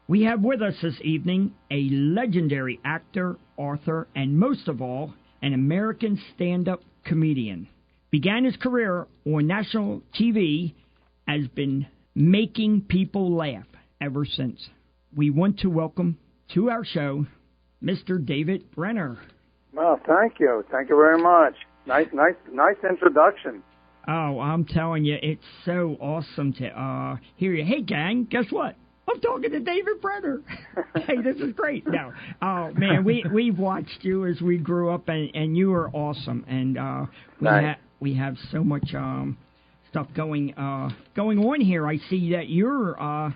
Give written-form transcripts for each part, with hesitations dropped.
We have with us this evening a legendary actor, author, and most of all, an American stand-up comedian. Began his career on national TV, has been making people laugh ever since. We want to welcome to our show Mr. David Brenner. Well, thank you. Thank you very much. Nice introduction. Oh, I'm telling you, it's so awesome to hear you. Hey, gang, guess what? I'm talking to David Brenner. Hey, this is great. No, oh man, we've watched you as we grew up, and you are awesome. And we have so much stuff going on here. I see that you're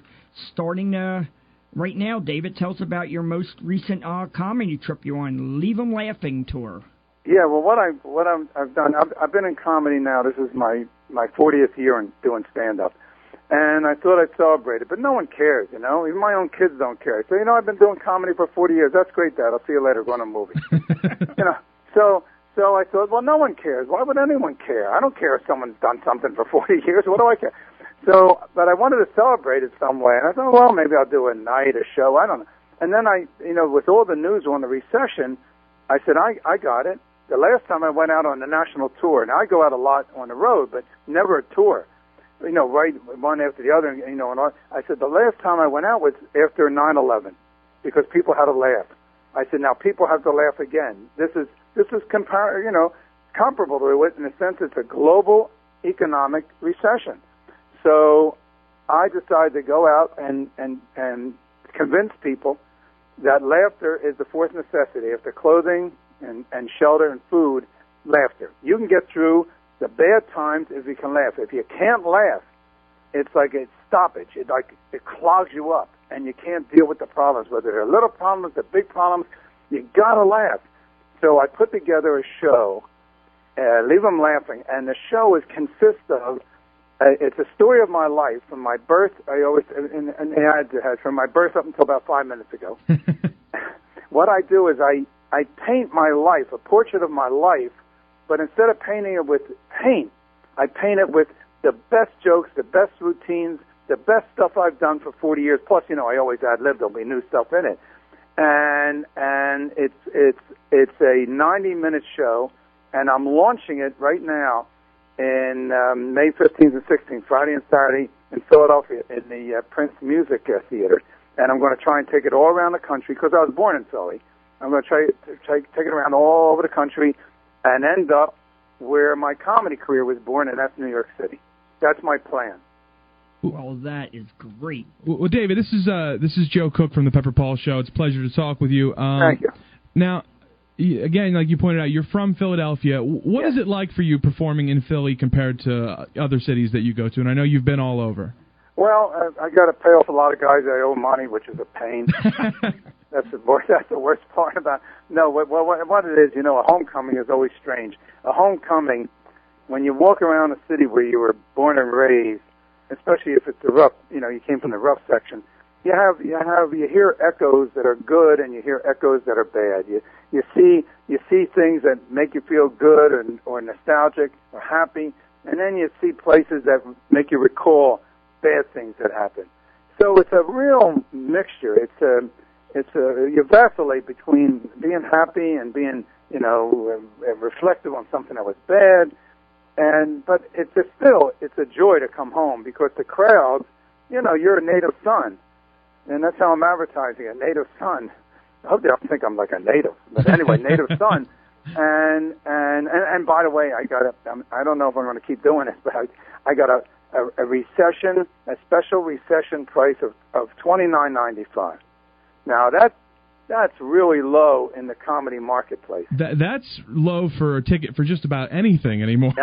starting to right now. David, tell us about your most recent comedy trip you're on, Leave 'Em Laughing tour. Yeah, well, what I've done, I've been in comedy now. This is my 40th year in doing stand-up. And I thought I'd celebrate it, but no one cares, you know. Even my own kids don't care. So, I've been doing comedy for 40 years. That's great, Dad. I'll see you later. Go on a movie. So I thought, well, no one cares. Why would anyone care? I don't care if someone's done something for 40 years. What do I care? So, but I wanted to celebrate it some way. And I thought, well, maybe I'll do a night, a show. I don't know. And then with all the news on the recession, I said, I got it. The last time I went out on a national tour, now I go out a lot on the road, but never a tour. Right, one after the other, and I said the last time I went out was after 9/11, because people had to laugh. I said, now people have to laugh again. This is comparable to it in a sense. It's a global economic recession. So I decided to go out and convince people that laughter is the fourth necessity. After clothing and shelter and food, laughter. You can get through the bad times if you can laugh. If you can't laugh, it's like a stoppage. It clogs you up, and you can't deal with the problems, whether they're little problems, they're big problems. You gotta laugh. So I put together a show, Leave 'Em Laughing, and the show consists of it's a story of my life from my birth. I always in the ad it has from my birth up until about 5 minutes ago. What I do is I paint my life, a portrait of my life. But instead of painting it with paint, I paint it with the best jokes, the best routines, the best stuff I've done for 40 years. Plus, I always ad-lib. There'll be new stuff in it. And it's a 90-minute show, and I'm launching it right now in May 15th and 16th, Friday and Saturday in Philadelphia in the Prince Music Theater. And I'm going to try and take it all around the country because I was born in Philly. I'm going to try to take it around all over the country and end up where my comedy career was born, and that's New York City. That's my plan. Well, that is great. Well, David, this is Joe Cook from the Pepper Paul Show. It's a pleasure to talk with you. Thank you. Now, again, like you pointed out, you're from Philadelphia. What is it like for you performing in Philly compared to other cities that you go to? And I know you've been all over. Well, I got to pay off a lot of guys I owe money, which is a pain. That's the worst part about it. No, what it is, a homecoming is always strange. A homecoming, when you walk around a city where you were born and raised, especially if it's the rough, you came from the rough section, you hear echoes that are good and you hear echoes that are bad. You see things that make you feel good or nostalgic or happy, and then you see places that make you recall bad things that happened. So it's a real mixture. You vacillate between being happy and being, reflective on something that was bad, but it's a joy to come home because the crowd, you're a native son, and that's how I'm advertising a native son. I hope they don't think I'm like a native, but anyway, native son. And by the way, I don't know if I'm going to keep doing this, but I got a special recession price of $29.95. Now that's really low in the comedy marketplace. That's low for a ticket for just about anything anymore.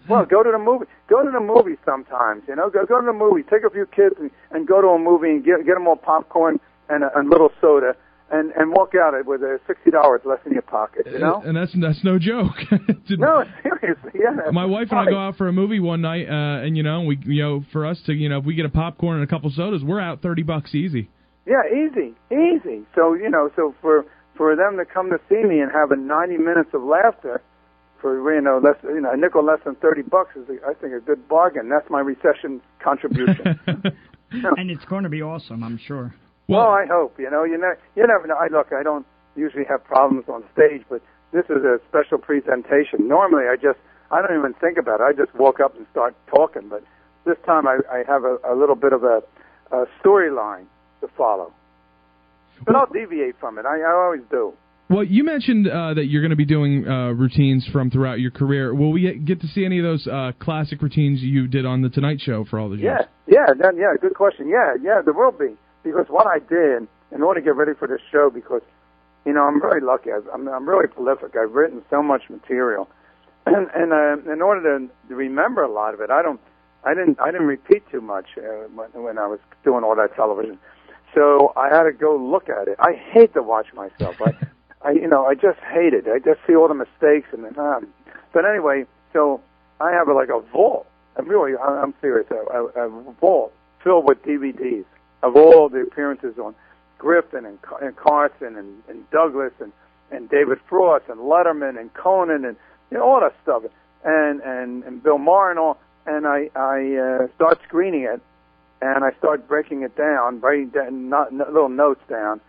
Well, go to the movie. Go to the movie sometimes. Go to the movie. Take a few kids and go to a movie and get them all popcorn and a little soda. And walk out with $60 less in your pocket, And that's no joke. No, seriously, yeah. My wife and I go out for a movie one night, and we for us to if we get a popcorn and a couple sodas, we're out $30 easy. Yeah, easy. So so for them to come to see me and have 90 minutes of laughter for a nickel less than $30 is I think a good bargain. That's my recession contribution. And it's going to be awesome, I'm sure. Well, I hope. You never know. Look, I don't usually have problems on stage, but this is a special presentation. Normally, I don't even think about it. I just walk up and start talking. But this time, I have a little bit of a storyline to follow. But I'll deviate from it. I always do. Well, you mentioned that you're going to be doing routines from throughout your career. Will we get to see any of those classic routines you did on The Tonight Show for all the years? Yeah, good question. Yeah, there will be. Because what I did, in order to get ready for this show, because, I'm very lucky. I'm really prolific. I've written so much material. And in order to remember a lot of it, I didn't repeat too much when I was doing all that television. So I had to go look at it. I hate to watch myself. I just hate it. I just see all the mistakes but anyway, so I have a vault. I'm serious. A vault filled with DVDs of all the appearances on Griffin and Carson and Douglas and David Frost and Letterman and Conan and all that stuff and Bill Maher and all. And I start screening it, and I start breaking it down, writing down little notes down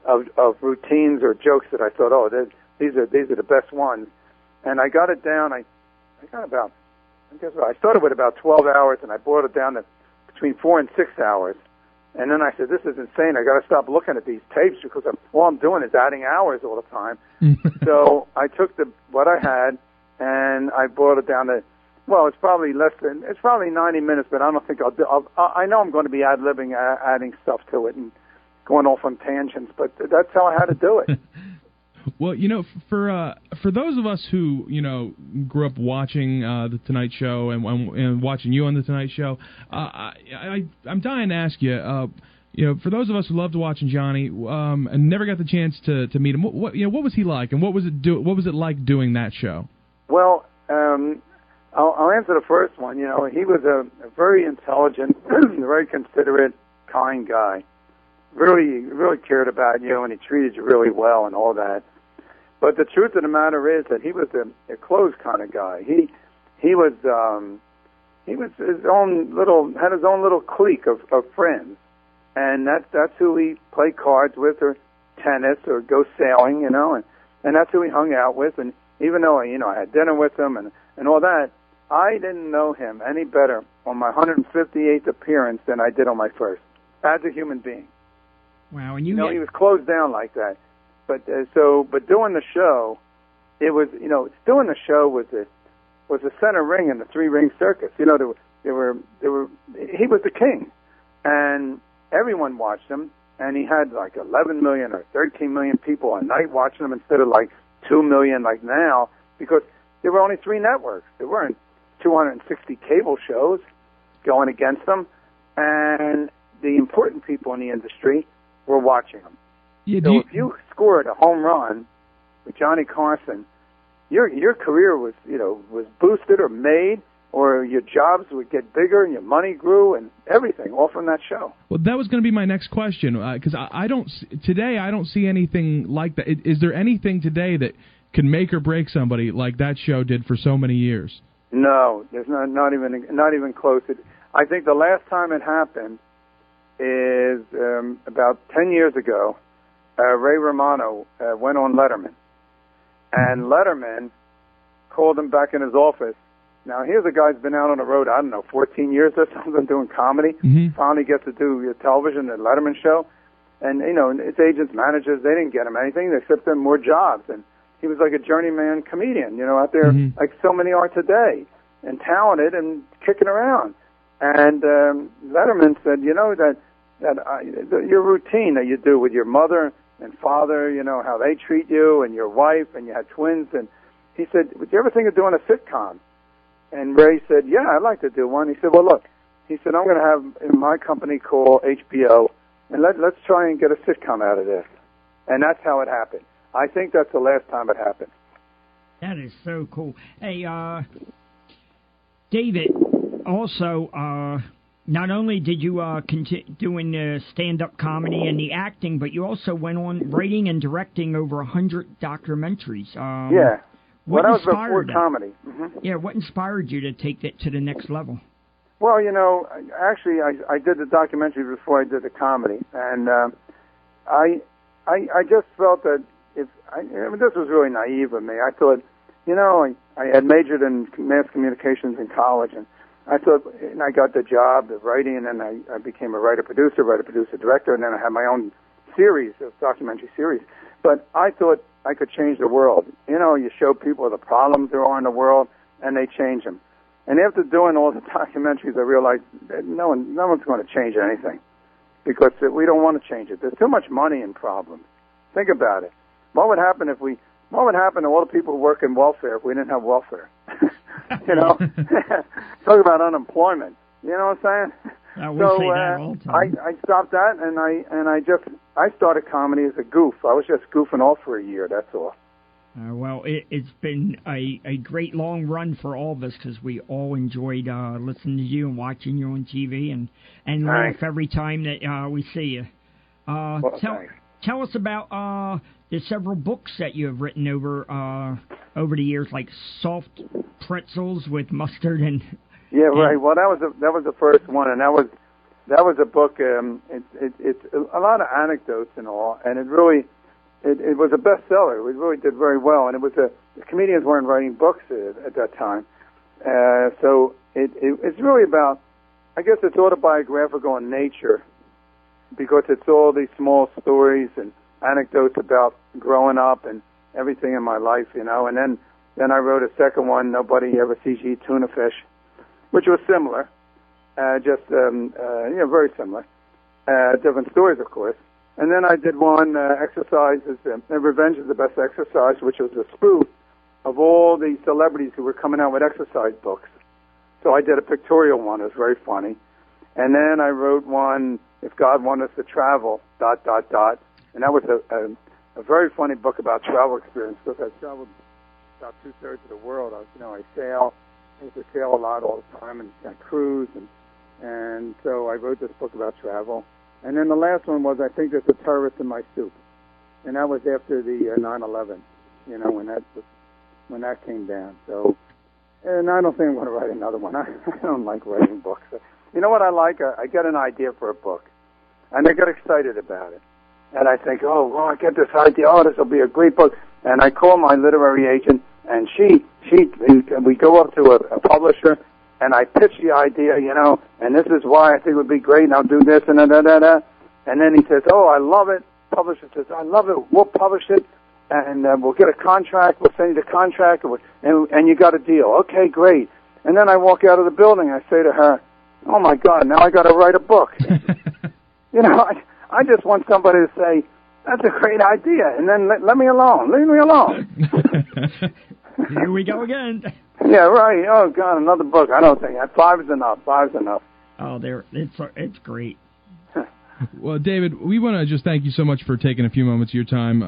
of routines or jokes that I thought, these are the best ones. And I got it down. I started with about 12 hours, and I boiled it down to between 4 and 6 hours. And then I said, this is insane. I got to stop looking at these tapes because all I'm doing is adding hours all the time. So I took what I had, and I boiled it down to, it's probably 90 minutes, but I don't think I know I'm going to be ad-libbing, adding stuff to it and going off on tangents, but that's how I had to do it. Well, for those of us who grew up watching the Tonight Show and watching you on the Tonight Show, I'm dying to ask you. For those of us who loved watching Johnny and never got the chance to meet him, what was he like, and what was it like doing that show? Well, I'll answer the first one. He was a very intelligent, very considerate, kind guy. Really, really cared about you, and he treated you really well and all that. But the truth of the matter is that he was a closed kind of guy. He had his own little clique of friends, and that's who he played cards with, or tennis, or go sailing, and that's who he hung out with. And even though I had dinner with him and all that, I didn't know him any better on my 158th appearance than I did on my first, as a human being. Wow, and he was closed down like that. But doing the show, it was doing the show was the center ring in the 3-ring circus. He was the king, and everyone watched him. And he had 11 million or 13 million people a night watching him instead of 2 million like now, because there were only 3 networks. There weren't 260 cable shows going against them, and the important people in the industry were watching him. Yeah, so if you scored a home run with Johnny Carson, your career was boosted or made, or your jobs would get bigger and your money grew and everything, all from that show. Well, that was going to be my next question, because I don't see anything like that. Is there anything today that can make or break somebody like that show did for so many years? No, there's not even close. I think the last time it happened is about 10 years ago. Ray Romano went on Letterman, and Letterman called him back in his office. Now, here's a guy who's been out on the road, 14 years or something, doing comedy. Mm-hmm. Finally gets to do television, the Letterman show. And, his agents, managers, they didn't get him anything except more jobs. And he was like a journeyman comedian, out there, mm-hmm. like so many are today, and talented and kicking around. And Letterman said, that your routine that you do with your mother and father, how they treat you, and your wife, and you had twins. And he said, would you ever think of doing a sitcom? And Ray said, yeah, I'd like to do one. He said, well, look, he said, I'm going to have my company call HBO, and let's try and get a sitcom out of this. And that's how it happened. I think that's the last time it happened. That is so cool. Hey, David, also, not only did you continue doing stand-up comedy and the acting, but you also went on writing and directing over 100 documentaries. Yeah. Well, that was before comedy. Mm-hmm. Yeah, what inspired you to take that to the next level? Well, actually, I did the documentary before I did the comedy, and I just felt that I mean, this was really naive of me. I thought, you know, I had majored in mass communications in college, and I thought, and I got the job of writing, and then I became a writer-producer, director, and then I had my own series, a documentary series. But I thought I could change the world. You know, you show people the problems there are in the world, and they change them. And after doing all the documentaries, I realized that no one's going to change anything, because we don't want to change it. There's too much money in problems. Think about it. What would happen to all the people who work in welfare if we didn't have welfare? You know, talk about unemployment. You know what I'm saying? We say that all the time. I stopped that, and I started comedy as a goof. I was just goofing off for a year. That's all. Well, it's been a great long run for all of us, because we all enjoyed listening to you and watching you on TV and laugh every time that we see you. Tell us about the several books that you have written over the years, like Soft Pretzels with Mustard and... Yeah, right. Well, that was the first one, and that was a book. It's a lot of anecdotes and all, and it was a bestseller. It really did very well, and the comedians weren't writing books at that time, so it's really about, I guess it's autobiographical in nature, because it's all these small stories and anecdotes about growing up and everything in my life, you know. And then I wrote a second one, Nobody Ever Sees You Eat Tuna Fish, which was similar, very similar, different stories, of course. And then I did one, Exercises, Revenge is the Best Exercise, which was a spoof of all the celebrities who were coming out with exercise books. So I did a pictorial one. It was very funny. And then I wrote one, If God Wanted Us to Travel, ... And that was a very funny book about travel experience, because I traveled about 2/3 of the world. I sail. I used to sail a lot all the time, and I cruise, and so I wrote this book about travel. And then the last one was, I Think There's a Terrorist in My Soup, and that was after the 9/11, you know, when that came down. So, and I don't think I'm going to write another one. I don't like writing books. You know what I like? I get an idea for a book, and I get excited about it. And I think, I get this idea. This will be a great book. And I call my literary agent, and we go up to a publisher, and I pitch the idea, you know, and this is why I think it would be great, and I'll do this, and da-da-da-da. And then he says, I love it. Publisher says, I love it. We'll publish it, and we'll get a contract. We'll send you the contract, and you got a deal. Okay, great. And then I walk out of the building. I say to her, oh, my God, now I got to write a book. You know, I just want somebody to say, that's a great idea, and then let me alone. Leave me alone. Here we go again. Yeah, right. Oh, God, another book. I don't think that. 5 is enough. 5 is enough. Oh, it's great. Well, David, we want to just thank you so much for taking a few moments of your time.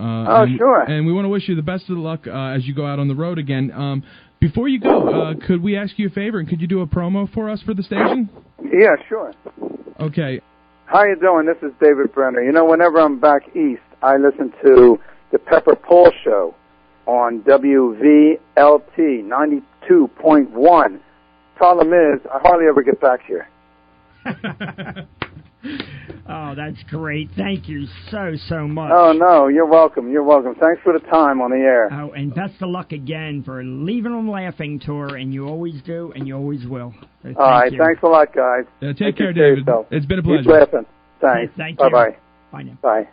Sure. And we want to wish you the best of luck as you go out on the road again. Before you go, could we ask you a favor, and could you do a promo for us for the station? Yeah, sure. Okay. How you doing? This is David Brenner. You know, whenever I'm back east, I listen to the Pepper Paul Show on WVLT 92.1. Problem is, I hardly ever get back here. Oh, that's great. Thank you so much. Oh, no, you're welcome. You're welcome. Thanks for the time on the air. Oh, and best of luck again for Leaving Them Laughing tour, and you always do, and you always will. So all right, thanks a lot, guys. Take care, David. It's been a pleasure. Keep laughing. Thanks. Thank you. Bye-bye. Bye now. Bye.